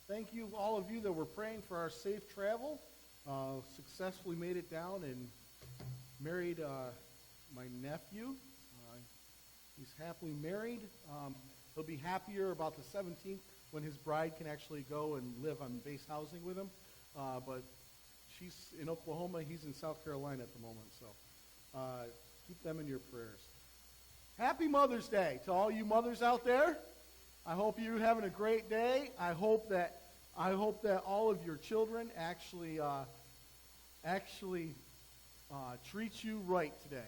Thank you, all of you that were praying for our safe travel. Successfully made it down and married my nephew. He's happily married. He'll be happier about the 17th when his bride can actually go and live on base housing with him. But she's in Oklahoma. He's in South Carolina at the moment. So keep them in your prayers. Happy Mother's Day to all you mothers out there. I hope you're having a great day. I hope that all of your children actually treat you right today.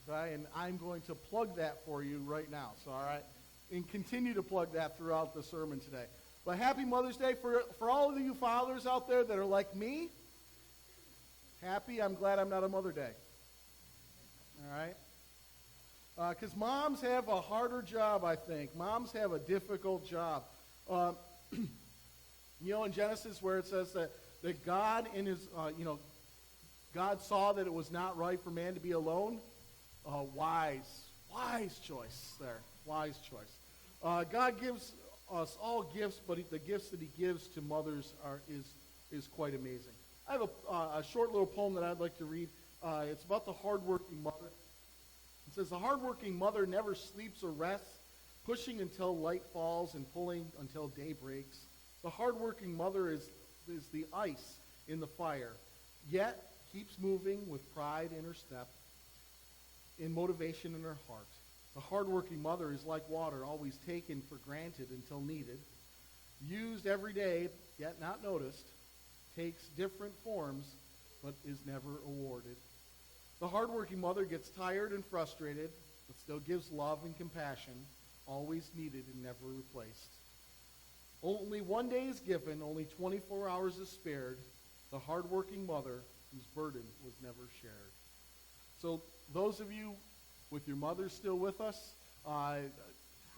Okay, and I'm going to plug that for you right now. So all right, and continue to plug that throughout the sermon today. But happy Mother's Day for all of you fathers out there that are like me. Happy. I'm glad I'm not a Mother Day. All right. Because moms have a harder job, I think. Moms have a difficult job. In Genesis where it says that God in his, God saw that it was not right for man to be alone. Wise choice there. Wise choice. God gives us all gifts, but the gifts that he gives to mothers is quite amazing. I have a short little poem that I'd like to read. It's about the hardworking mother. It says, the hardworking mother never sleeps or rests, pushing until light falls and pulling until day breaks. The hardworking mother is the ice in the fire, yet keeps moving with pride in her step, in motivation in her heart. The hardworking mother is like water, always taken for granted until needed, used every day, yet not noticed, takes different forms, but is never awarded. The hardworking mother gets tired and frustrated, but still gives love and compassion, always needed and never replaced. Only one day is given, only 24 hours is spared, the hardworking mother whose burden was never shared. So those of you with your mothers still with us,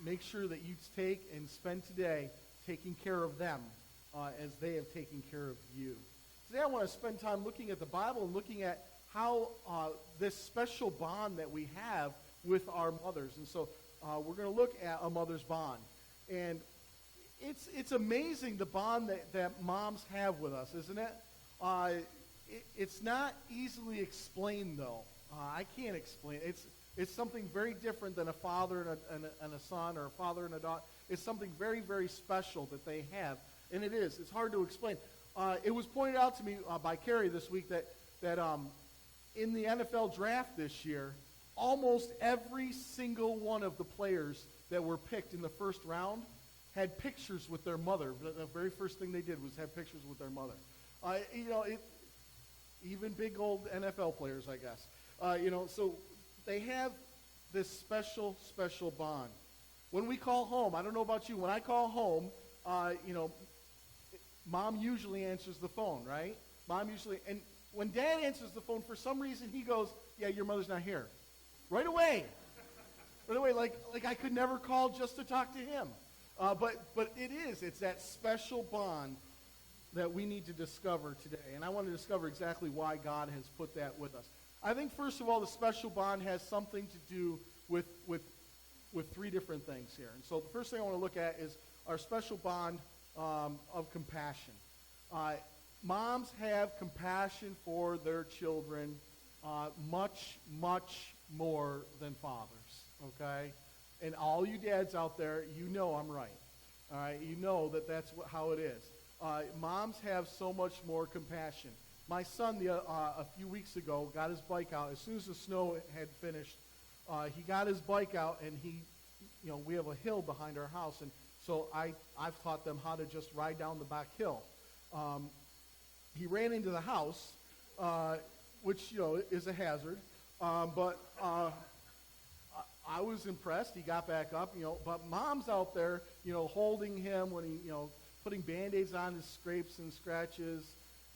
make sure that you take and spend today taking care of them as they have taken care of you. Today I want to spend time looking at the Bible and looking at how this special bond that we have with our mothers. And so we're going to look at a mother's bond. And it's amazing the bond that moms have with us, isn't it? It's not easily explained, though. I can't explain it. It's something very different than a father and a son, or a father and a daughter. It's something very, very special that they have. And it is. It's hard to explain. It was pointed out to me by Carrie this week that in the NFL draft this year, almost every single one of the players that were picked in the first round had pictures with their mother. The very first thing they did was have pictures with their mother. Even big old NFL players, I guess. So they have this special, special bond. When we call home, I don't know about you, when I call home, Mom usually answers the phone, right? And when Dad answers the phone, for some reason he goes, yeah, your mother's not here. Right away. Right away, like I could never call just to talk to him. But it's that special bond that we need to discover today. And I want to discover exactly why God has put that with us. I think, first of all, the special bond has something to do with three different things here. And so the first thing I want to look at is our special bond of compassion. Moms have compassion for their children much, much more than fathers, okay? And all you dads out there, you know I'm right, all right? You know that's how it is. Moms have so much more compassion. My son, a few weeks ago, got his bike out. As soon as the snow had finished, he got his bike out, and we have a hill behind our house, and so I've taught them how to just ride down the back hill. He ran into the house, which, is a hazard. But I was impressed. He got back up, But Mom's out there, holding him when he, putting Band-Aids on his scrapes and scratches,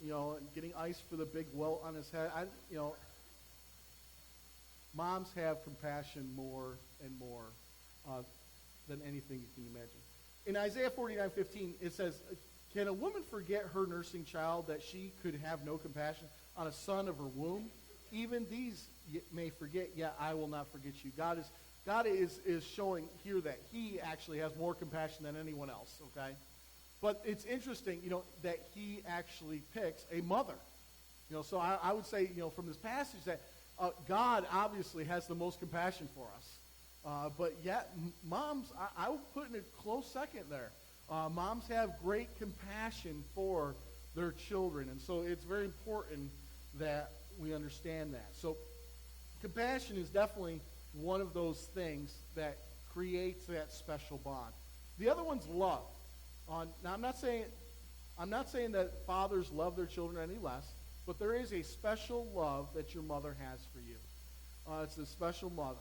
and getting ice for the big welt on his head. Moms have compassion more and more than anything you can imagine. In Isaiah 49:15, it says, can a woman forget her nursing child, that she could have no compassion on a son of her womb? Even these may forget, yet I will not forget you. God is showing here that he actually has more compassion than anyone else, okay? But it's interesting, that he actually picks a mother. So I would say, from this passage that God obviously has the most compassion for us. But yet, moms, I would put in a close second there. Moms have great compassion for their children. And so it's very important that we understand that. So compassion is definitely one of those things that creates that special bond. The other one's love. Now, I'm not saying that fathers love their children any less, but there is a special love that your mother has for you. It's a special love.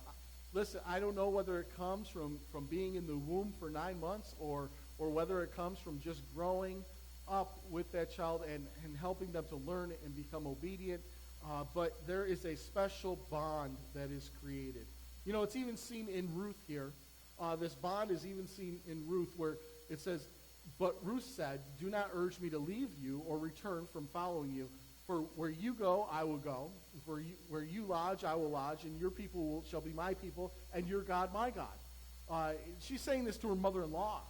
Listen, I don't know whether it comes from being in the womb for 9 months or whether it comes from just growing up with that child and helping them to learn and become obedient. But there is a special bond that is created. It's even seen in Ruth here. This bond is even seen in Ruth where it says, "But Ruth said, 'Do not urge me to leave you or return from following you. For where you go, I will go. Where you lodge, I will lodge. And your people shall be my people, and your God, my God.'" She's saying this to her mother-in-law,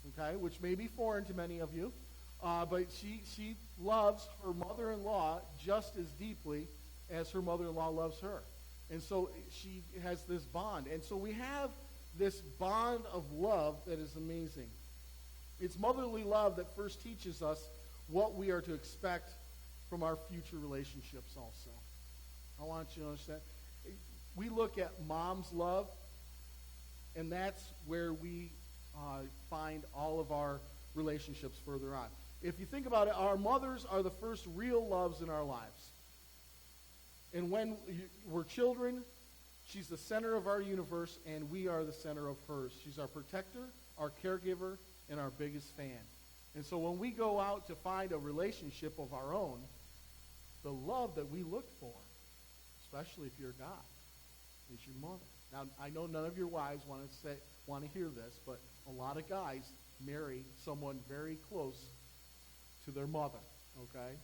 okay, which may be foreign to many of you. But she loves her mother-in-law just as deeply as her mother-in-law loves her. And so she has this bond. And so we have this bond of love that is amazing. It's motherly love that first teaches us what we are to expect from our future relationships also. I want you to understand. We look at mom's love, and that's where we find all of our relationships further on. If you think about it, our mothers are the first real loves in our lives. And when we're children, she's the center of our universe, and we are the center of hers. She's our protector, our caregiver, and our biggest fan. And so when we go out to find a relationship of our own, the love that we look for, especially if you're a guy, is your mother. Now, I know none of your wives want to hear this, but a lot of guys marry someone very close to their mother, okay?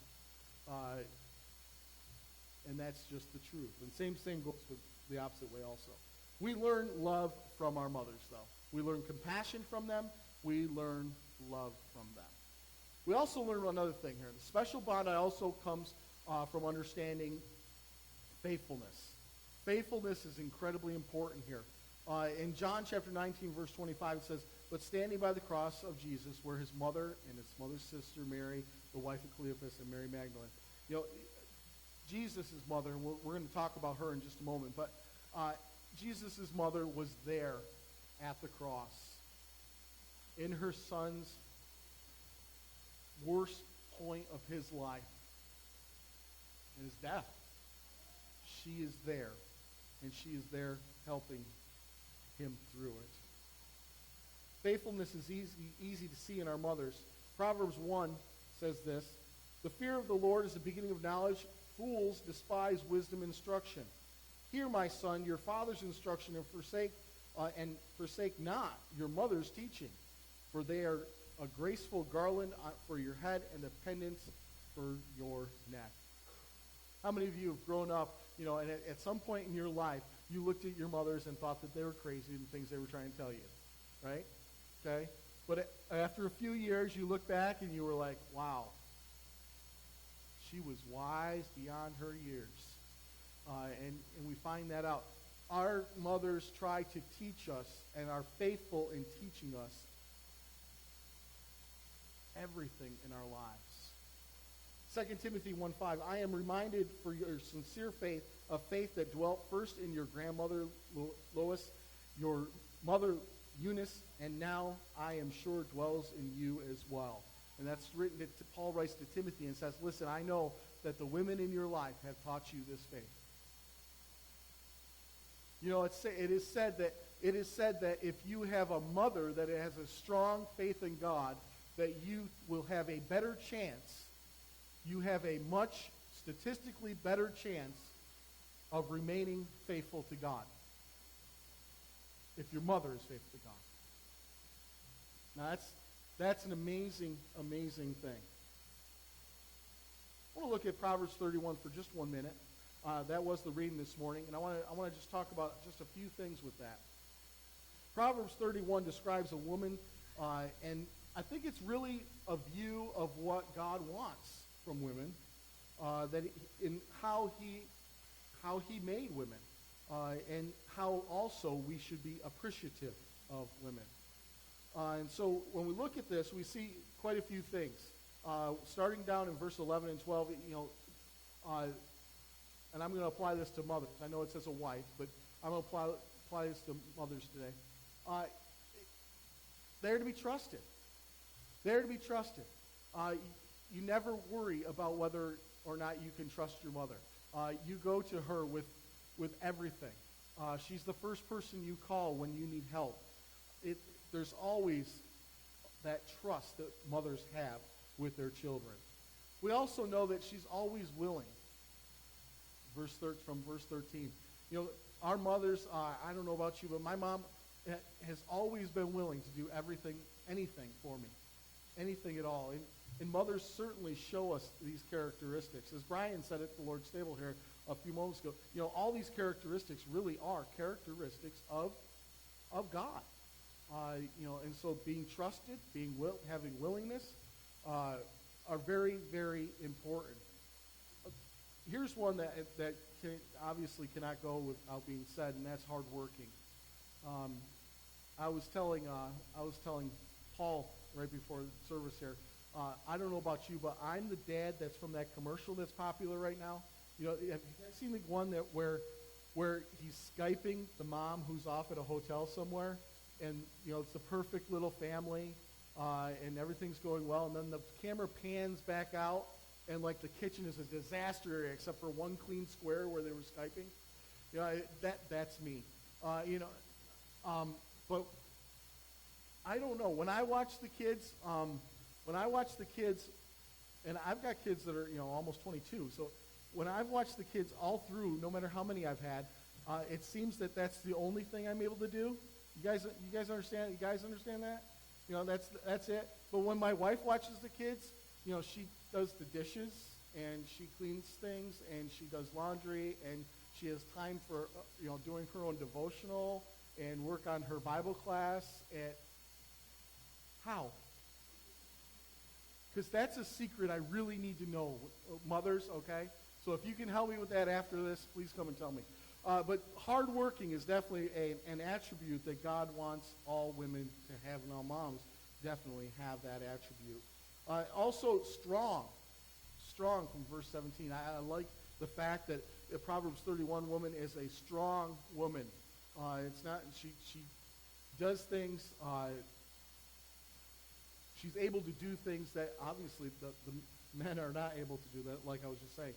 And that's just the truth. And same goes with the opposite way also. We learn love from our mothers, though. We learn compassion from them. We learn love from them. We also learn another thing here. The special bond also comes from understanding faithfulness. Faithfulness is incredibly important here. In John chapter 19, verse 25, it says, "But standing by the cross of Jesus were his mother and his mother's sister, Mary, the wife of Cleophas, and Mary Magdalene." Jesus' mother, and we're going to talk about her in just a moment, but Jesus' mother was there at the cross in her son's worst point of his life, in his death. She is there, and she is there helping him through it. Faithfulness is easy to see in our mothers. Proverbs 1 says this, "The fear of the Lord is the beginning of knowledge. Fools despise wisdom and instruction. Hear, my son, your father's instruction, and forsake not your mother's teaching, for they are a graceful garland for your head and a pendant for your neck." How many of you have grown up, and at some point in your life, you looked at your mothers and thought that they were crazy and things they were trying to tell you, right? Okay? But after a few years, you look back and you were like, wow, she was wise beyond her years. And we find that out. Our mothers try to teach us and are faithful in teaching us everything in our lives. 2 Timothy 1:5, "I am reminded for your sincere faith, a faith that dwelt first in your grandmother Lois, your mother Eunice, and now I am sure dwells in you as well." And that's written, Paul writes to Timothy and says, listen, I know that the women in your life have taught you this faith. It is said that if you have a mother that has a strong faith in God, that you will have a better chance. You have a much statistically better chance of remaining faithful to God if your mother is faithful to God. Now that's an amazing, amazing thing. I want to look at Proverbs 31 for just 1 minute. That was the reading this morning, and I want to just talk about just a few things with that. Proverbs 31 describes a woman, and I think it's really a view of what God wants from women, in how he made women, and how also we should be appreciative of women. And so when we look at this, we see quite a few things. Starting down in verse 11 and 12, and I'm going to apply this to mothers. I know it says a wife, but I'm going to apply this to mothers today. They're to be trusted. They're to be trusted. You never worry about whether or not you can trust your mother. You go to her with everything. She's the first person you call when you need help. There's always that trust that mothers have with their children. We also know that she's always willing. From verse 13. Our mothers, I don't know about you, but my mom has always been willing to do anything for me. Anything at all. And mothers certainly show us these characteristics. As Brian said at the Lord's table here a few moments ago, all these characteristics really are characteristics of God. And so being trusted, having willingness, are very, very important. Here's one that obviously cannot go without being said, and that's hardworking. I was telling Paul right before the service here. I don't know about you, but I'm the dad that's from that commercial that's popular right now. Have you seen the one where he's Skyping the mom who's off at a hotel somewhere, and it's the perfect little family, and everything's going well, and then the camera pans back out, and like the kitchen is a disaster area except for one clean square where they were Skyping. That's me. But I don't know. When I watch the kids, and I've got kids that are almost 22. So when I've watched the kids all through, no matter how many I've had, it seems that that's the only thing I'm able to do. You guys understand? You guys understand that? That's it. But when my wife watches the kids, she does the dishes, and she cleans things, and she does laundry, and she has time for doing her own devotional and work on her Bible class. How? Because that's a secret I really need to know, mothers. Okay, so if you can help me with that after this, please come and tell me. But hardworking is definitely an attribute that God wants all women to have, and all moms definitely have that attribute. Also strong from verse 17. I like the fact that the Proverbs 31 woman is a strong woman. It's not she does things. She's able to do things that obviously the men are not able to do. That, like I was just saying.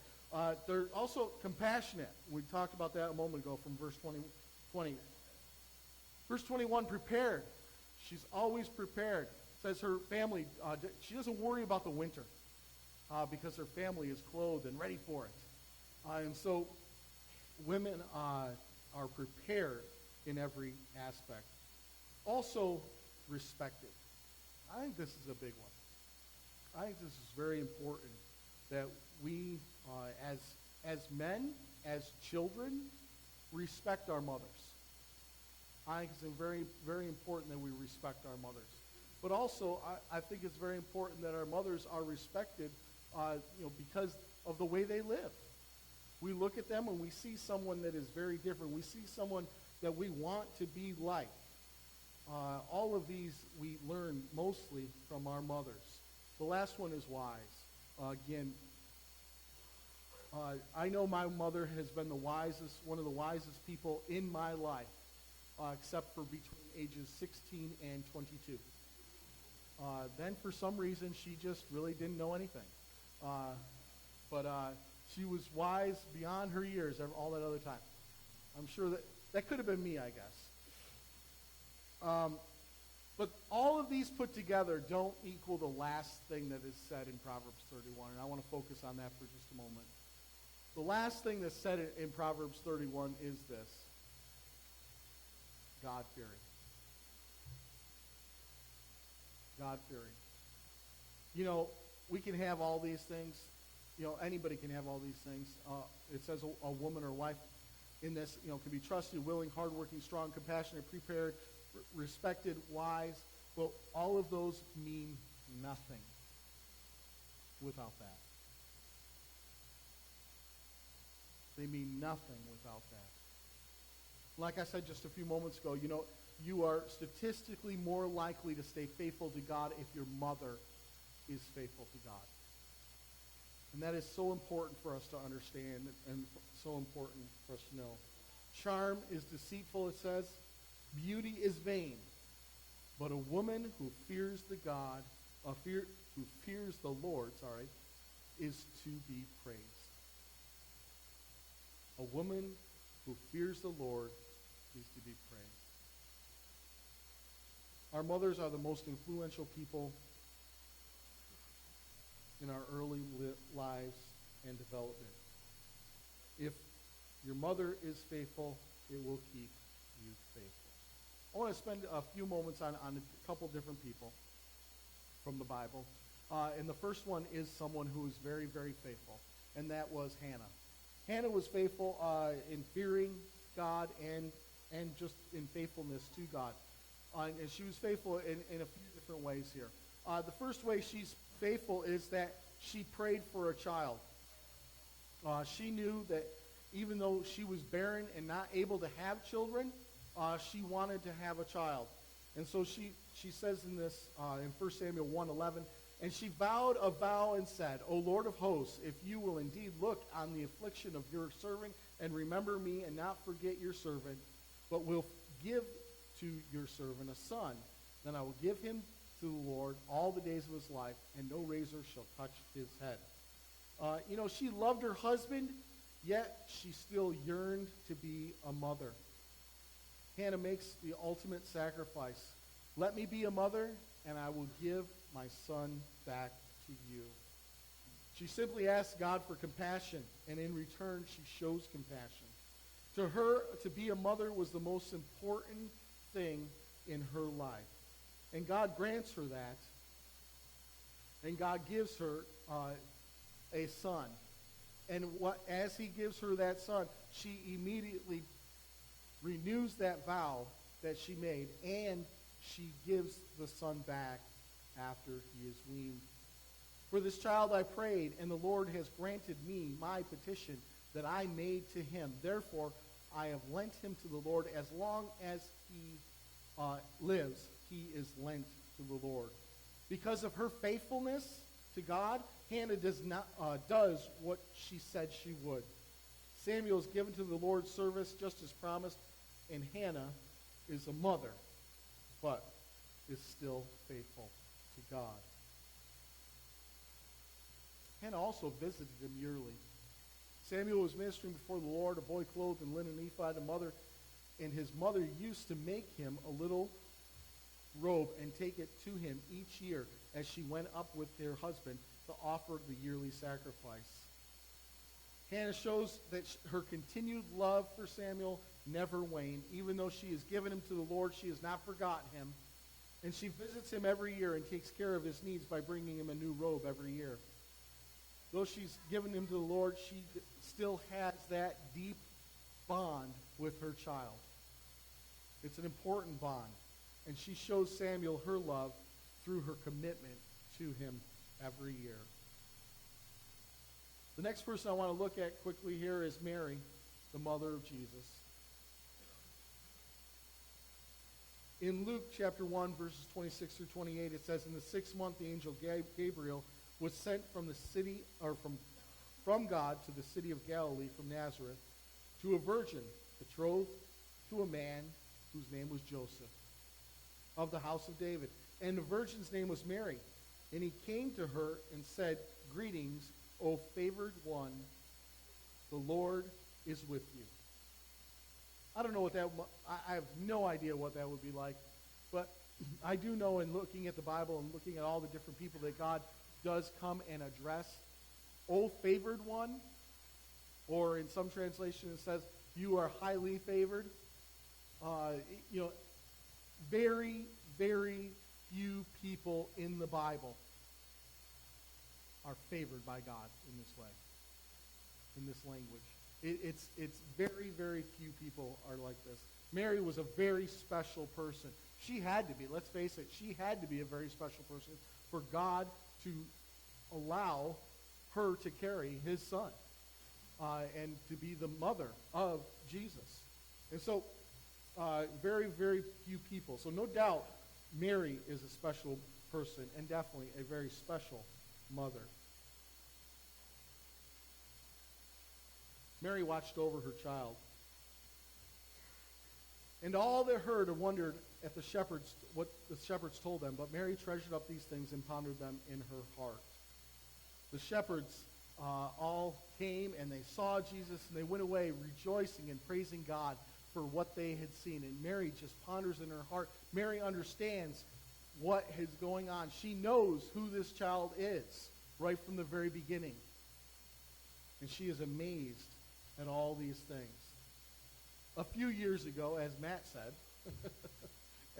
They're also compassionate. We talked about that a moment ago from verse 20. Verse 21, prepared. She's always prepared. Says her family, she doesn't worry about the winter because her family is clothed and ready for it. And so women are prepared in every aspect. Also respected. I think this is a big one. I think this is very important that we, as men, as children, respect our mothers. I think it's very, very important that we respect our mothers. But also, I think it's very important that our mothers are respected, because of the way they live. We look at them and we see someone that is very different. We see someone that we want to be like. All of these we learn mostly from our mothers. The last one is wise. Again, I know my mother has been one of the wisest people in my life, except for between ages 16 and 22. Then for some reason, she just really didn't know anything. But she was wise beyond her years all that other time. I'm sure that could have been me, I guess. But all of these put together don't equal the last thing that is said in Proverbs 31, and I want to focus on that for just a moment. The last thing that's said in Proverbs 31 is this: God-fearing. God-fearing. We can have all these things. Anybody can have all these things. It says a woman or wife in this, can be trusted, willing, hardworking, strong, compassionate, prepared, respected, wise. But all of those mean nothing without that. They mean nothing without that. Like I said just a few moments ago, you are statistically more likely to stay faithful to God if your mother is faithful to God. And that is so important for us to understand and so important for us to know. Charm is deceitful, it says. Beauty is vain. But a woman who fears the Lord, is to be praised. A woman who fears the Lord is to be praised. Our mothers are the most influential people in our early lives and development. If your mother is faithful, it will keep you faithful. I want to spend a few moments on a couple different people from the Bible. And the first one is someone who is very, very faithful, and that was Hannah. Hannah was faithful in fearing God and just in faithfulness to God. And she was faithful in a few different ways here. The first way she's faithful is that she prayed for a child. She knew that even though she was barren and not able to have children, she wanted to have a child. And so she says in this, in 1 Samuel 1:11, and she vowed a vow and said, O Lord of hosts, if you will indeed look on the affliction of your servant and remember me and not forget your servant, but will give to your servant a son, then I will give him to the Lord all the days of his life, and no razor shall touch his head. She loved her husband, yet she still yearned to be a mother. Hannah makes the ultimate sacrifice. Let me be a mother, and I will give my son back to you. She simply asks God for compassion, and in return, she shows compassion. To her, to be a mother was the most important thing in her life. And God grants her that. And God gives her a son. And as he gives her that son, she immediately renews that vow that she made, and she gives the son back after he is weaned. For this child I prayed, and the Lord has granted me my petition that I made to him. Therefore, I have lent him to the Lord. As long as he lives, he is lent to the Lord. Because of her faithfulness to God, Hannah does what she said she would. Samuel is given to the Lord's service just as promised, and Hannah is a mother, but is still faithful to God. Hannah also visited him yearly. Samuel was ministering before the Lord, a boy clothed in linen ephod, and his mother used to make him a little robe and take it to him each year as she went up with her husband to offer the yearly sacrifice. Hannah shows that her continued love for Samuel never waned. Even though she has given him to the Lord, she has not forgotten him. And she visits him every year and takes care of his needs by bringing him a new robe every year. Though she's given him to the Lord, she still has that deep bond with her child. It's an important bond. And she shows Samuel her love through her commitment to him every year. The next person I want to look at quickly here is Mary, the mother of Jesus. In Luke chapter 1, verses 26 through 28, it says, in the 6th month, the angel Gabriel was sent from God to the city of Galilee from Nazareth to a virgin betrothed to a man whose name was Joseph, of the house of David. And the virgin's name was Mary. And he came to her and said, greetings, O favored one, the Lord is with you. I don't know what I have no idea what that would be like, but I do know in looking at the Bible and looking at all the different people that God does come and address, O favored one, or in some translations it says, you are highly favored. Very, very few people in the Bible are favored by God in this way, in this language. It's very, very few people are like this. Mary was a very special person. She had to be, let's face it, she had to be a very special person for God to allow her to carry his son and to be the mother of Jesus. And so very, very few people. So no doubt Mary is a special person and definitely a very special mother. Mary watched over her child. And all that heard and wondered at the shepherds, what the shepherds told them, but Mary treasured up these things and pondered them in her heart. The shepherds all came and they saw Jesus and they went away rejoicing and praising God for what they had seen. And Mary just ponders in her heart. Mary understands what is going on. She knows who this child is right from the very beginning. And she is amazed at all these things. A few years ago, as Matt said,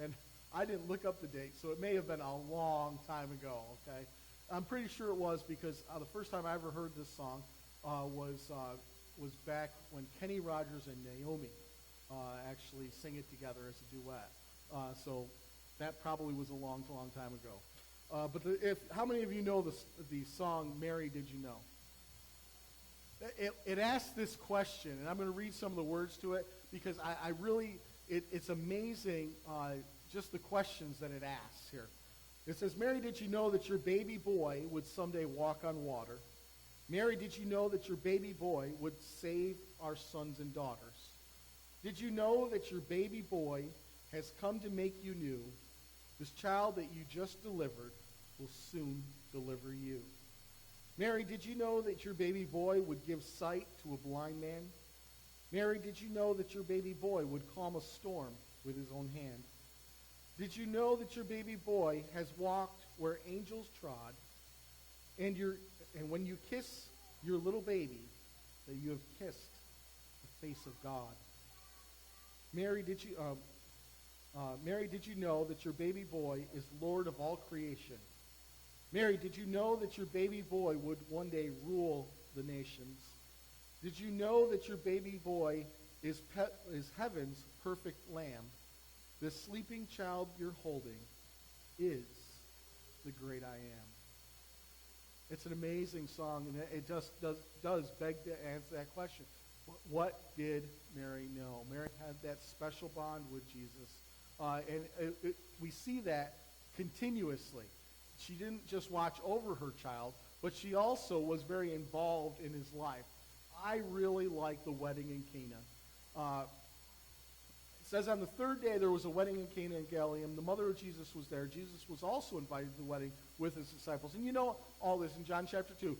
and I didn't look up the date, so it may have been a long time ago, okay? I'm pretty sure it was because the first time I ever heard this song was back when Kenny Rogers and Naomi actually sing it together as a duet. So that probably was a long, long time ago. But how many of you know the song, Mary, Did You Know? It asks this question, and I'm going to read some of the words to it because I really, it's amazing just the questions that it asks here. It says, Mary, did you know that your baby boy would someday walk on water? Mary, did you know that your baby boy would save our sons and daughters? Did you know that your baby boy has come to make you new? This child that you just delivered will soon deliver you. Mary, did you know that your baby boy would give sight to a blind man? Mary, did you know that your baby boy would calm a storm with his own hand? Did you know that your baby boy has walked where angels trod? And when you kiss your little baby, that you have kissed the face of God. Mary, did you know that your baby boy is Lord of all creation? Mary, did you know that your baby boy would one day rule the nations? Did you know that your baby boy is heaven's perfect lamb? This sleeping child you're holding is the great I am. It's an amazing song, and it just does beg to answer that question. What did Mary know? Mary had that special bond with Jesus. And we see that continuously. She didn't just watch over her child, but she also was very involved in his life. I really like the wedding in Cana. It says on the third day there was a wedding in Cana in Galilee, and the mother of Jesus was there. Jesus was also invited to the wedding with his disciples. And you know all this in John chapter 2.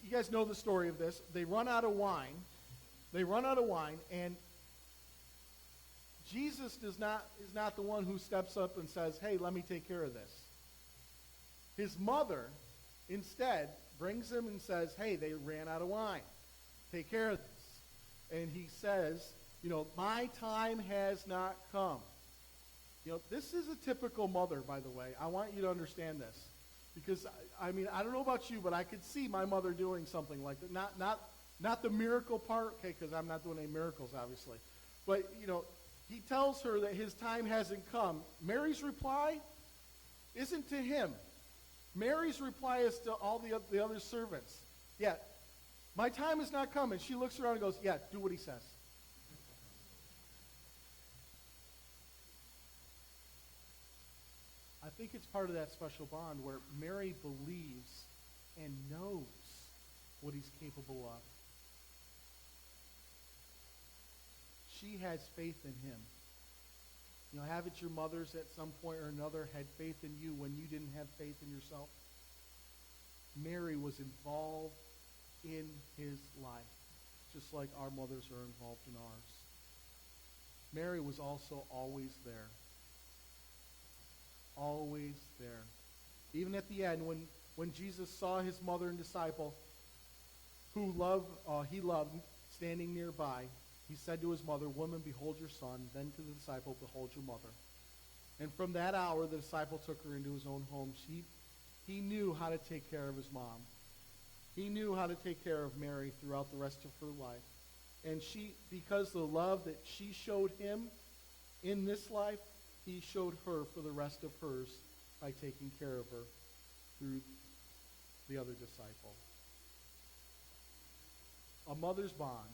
You guys know the story of this. They run out of wine. And Jesus is not the one who steps up and says, hey, let me take care of this. His mother instead brings him and says, hey, they ran out of wine. Take care of this. And he says, my time has not come. This is a typical mother, by the way. I want you to understand this. Because, I don't know about you, but I could see my mother doing something like that. Not the miracle part, okay, because I'm not doing any miracles, obviously. But, he tells her that his time hasn't come. Mary's reply isn't to him. Mary's reply is to all the other servants. Yeah, my time has not come. And she looks around and goes, yeah, do what he says. I think it's part of that special bond where Mary believes and knows what he's capable of. She has faith in him. Haven't your mothers at some point or another had faith in you when you didn't have faith in yourself? Mary was involved in his life, just like our mothers are involved in ours. Mary was also always there. Always there. Even at the end, when Jesus saw his mother and disciple, who he loved, standing nearby, he said to his mother, woman, behold your son. Then to the disciple, behold your mother. And from that hour, the disciple took her into his own home. He knew how to take care of his mom. He knew how to take care of Mary throughout the rest of her life. And because the love that she showed him in this life, he showed her for the rest of hers by taking care of her through the other disciple. A mother's bond,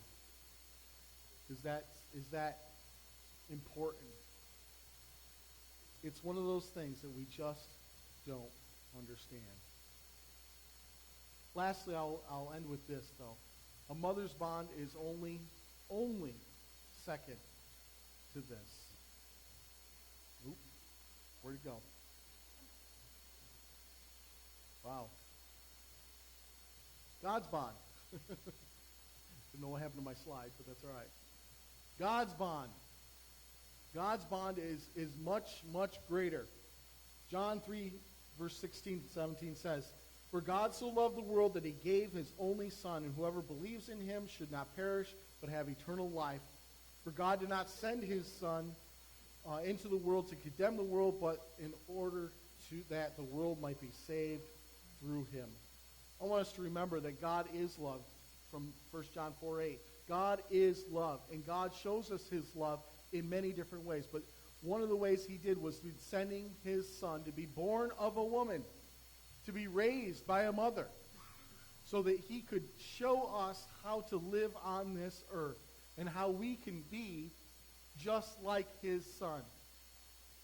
is that important? It's one of those things that we just don't understand. Lastly, I'll end with this, though. A mother's bond is only second to this. Oop, where'd it go? Wow. God's bond. Didn't know what happened to my slide, but that's all right. God's bond. God's bond is much, much greater. John 3, verse 16 to 17 says, "For God so loved the world that he gave his only Son, and whoever believes in him should not perish, but have eternal life. For God did not send his Son into the world to condemn the world, but in order that the world might be saved through him." I want us to remember that God is love, from 1 John 4:8. God is love, and God shows us his love in many different ways. But one of the ways he did was through sending his Son to be born of a woman, to be raised by a mother, so that he could show us how to live on this earth and how we can be just like his Son.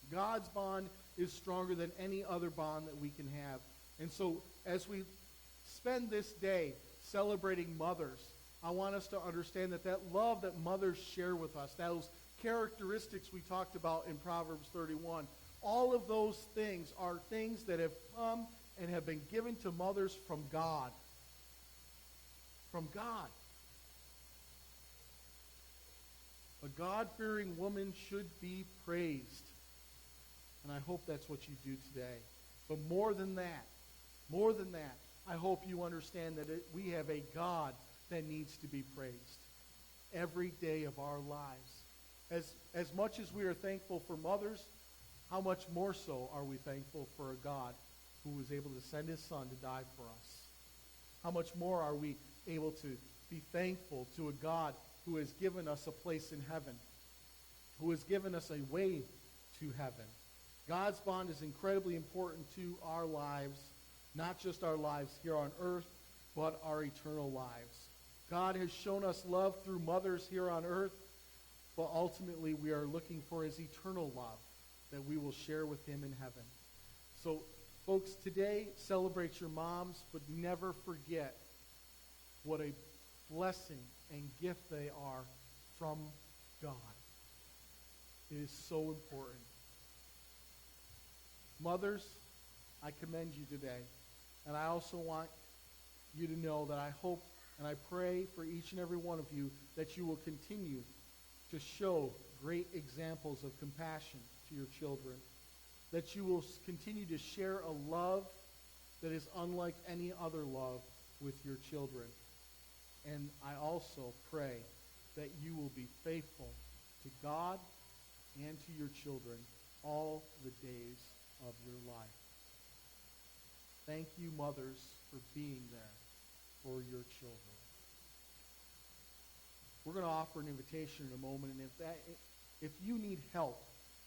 God's bond is stronger than any other bond that we can have. And so as we spend this day celebrating mothers, I want us to understand that love that mothers share with us, those characteristics we talked about in Proverbs 31, all of those things are things that have come and have been given to mothers from God. From God. A God-fearing woman should be praised. And I hope that's what you do today. But more than that, I hope you understand that we have a God that needs to be praised every day of our lives. As much as we are thankful for mothers, how much more so are we thankful for a God who was able to send his Son to die for us? How much more are we able to be thankful to a God who has given us a place in heaven, who has given us a way to heaven? God's bond is incredibly important to our lives, not just our lives here on earth, but our eternal lives. God has shown us love through mothers here on earth, but ultimately we are looking for his eternal love that we will share with him in heaven. So, folks, today celebrate your moms, but never forget what a blessing and gift they are from God. It is so important. Mothers, I commend you today. And I also want you to know that I hope and I pray for each and every one of you that you will continue to show great examples of compassion to your children. That you will continue to share a love that is unlike any other love with your children. And I also pray that you will be faithful to God and to your children all the days of your life. Thank you, mothers, for being there for your children. We're going to offer an invitation in a moment, and if you need help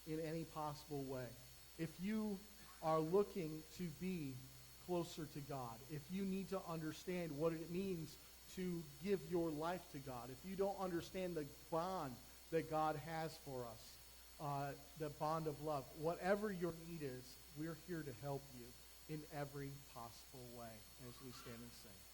in any possible way, if you are looking to be closer to God, if you need to understand what it means to give your life to God, if you don't understand the bond that God has for us, the bond of love, whatever your need is, we're here to help you in every possible way as we stand and sing.